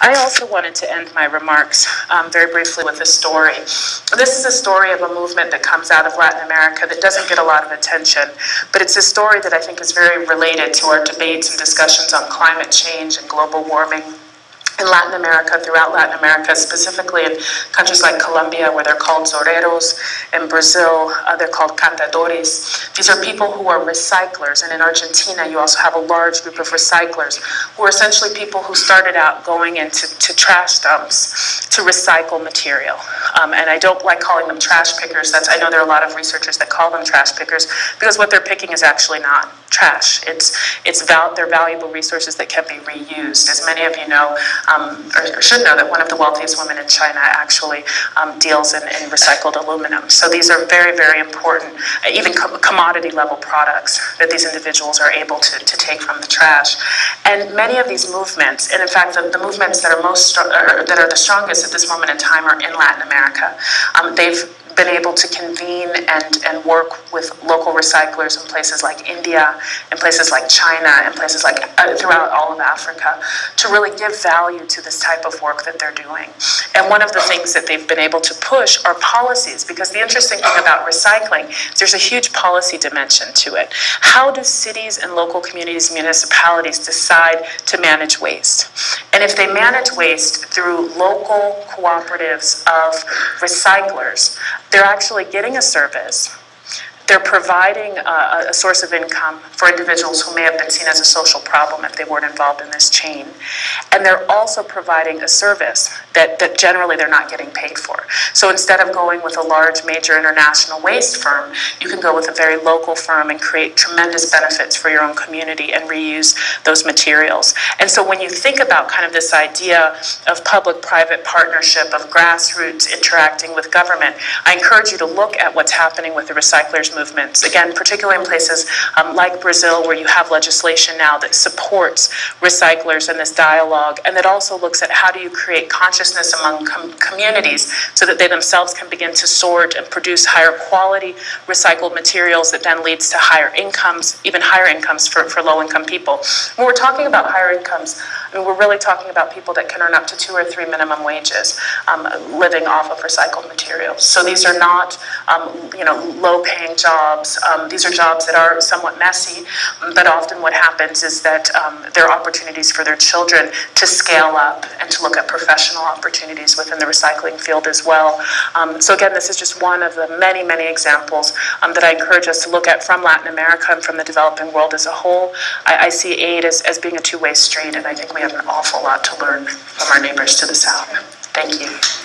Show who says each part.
Speaker 1: I also wanted to end my remarks very briefly with a story. This is a story of a movement that comes out of Latin America that doesn't get a lot of attention, but it's a story that I think is very related to our debates and discussions on climate change and global warming in Latin America, throughout Latin America, specifically in countries like Colombia, where they're called zoreros. In Brazil, they're called cantadores. These are people who are recyclers. And in Argentina, you also have a large group of recyclers who are essentially people who started out going into trash dumps to recycle material. And I don't like calling them trash pickers. I know there are a lot of researchers that call them trash pickers because what they're picking is actually not trash. They're valuable resources that can be reused. As many of you know, or should know, that one of the wealthiest women in China actually deals in recycled aluminum. So these are very, very important, even commodity level products that these individuals are able to take from the trash. And many of these movements, and in fact the movements that are the strongest at this moment in time, are in Latin America. They've been able to convene and work with local recyclers in places like India, in places like China, in places like throughout all of Africa, to really give value to this type of work that they're doing. And one of the things that they've been able to push are policies, because the interesting thing about recycling is there's a huge policy dimension to it. How do cities and local communities, municipalities decide to manage waste? And if they manage waste through local cooperatives of recyclers, they're actually getting a service. They're providing a source of income for individuals who may have been seen as a social problem if they weren't involved in this chain. And they're also providing a service that generally they're not getting paid for. So instead of going with a large major international waste firm, you can go with a very local firm and create tremendous benefits for your own community and reuse those materials. And so when you think about kind of this idea of public-private partnership, of grassroots interacting with government, I encourage you to look at what's happening with the recyclers movements. Again, particularly in places like Brazil, where you have legislation now that supports recyclers in this dialogue, and that also looks at how do you create consciousness among communities so that they themselves can begin to sort and produce higher quality recycled materials that then leads to higher incomes, even higher incomes for low-income people. When we're talking about higher incomes, I mean, we're really talking about people that can earn up to 2 or 3 minimum wages living off of recycled materials. So these are not low-paying jobs. These are jobs that are somewhat messy, but often what happens is that there are opportunities for their children to scale up and to look at professional opportunities within the recycling field as well. So again, this is just one of the many, many examples that I encourage us to look at from Latin America and from the developing world as a whole. I see aid as being a two-way street, and I think we have an awful lot to learn from our neighbors to the south. Thank you.